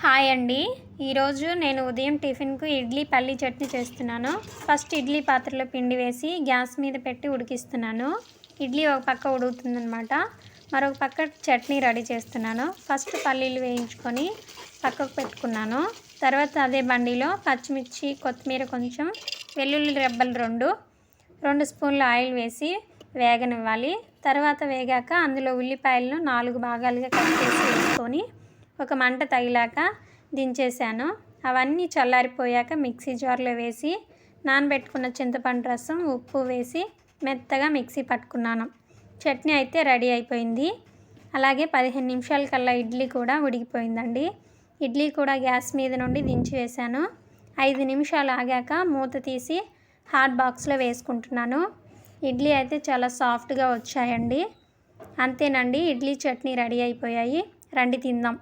Hi అండి. ఈరోజు నేను ఉదయం టిఫిన్‌కు ఇడ్లీ పల్లీ చట్నీ చేస్తున్నాను. ఫస్ట్ ఇడ్లీ పాత్రలో పిండి వేసి గ్యాస్ మీద పెట్టి ఉడికిస్తున్నాను. ఇడ్లీ ఒక పక్క ఉడుకుతుందనమాట. మరొక పక్క చట్నీ రెడీ చేస్తున్నాను. ఫస్ట్ పల్లీలు వేయించుకొని పక్కకు పెట్టుకున్నాను. తర్వాత అదే బండిలో పచ్చిమిర్చి, కొత్తిమీర కొంచెం, వెల్లుల్లి రెబ్బలు 2 స్పూన్ల ఆయిల్ వేసి వేగనివ్వాలి. తర్వాత వేగాక అందులో ఉల్లిపాయలను 4 భాగాలుగా కట్ చేసి వేసుకొని ఒక మంట తగిలాక దించేసాను. అవన్నీ చల్లారిపోయాక మిక్సీ జార్లో వేసి నానబెట్టుకున్న చింతపండు రసం, ఉప్పు వేసి మెత్తగా మిక్సీ పట్టుకున్నాను. చట్నీ అయితే రెడీ అయిపోయింది. అలాగే 15 నిమిషాల కల్లా ఇడ్లీ కూడా ఉడికిపోయిందండి. ఇడ్లీ కూడా గ్యాస్ మీద నుండి దించి వేశాను. 5 నిమిషాలు ఆగాక మూత తీసి హాట్ బాక్స్లో వేసుకుంటున్నాను. ఇడ్లీ అయితే చాలా సాఫ్ట్గా వచ్చాయండి. అంతేనండి, ఇడ్లీ చట్నీ రెడీ అయిపోయాయి. రండి తిందాం.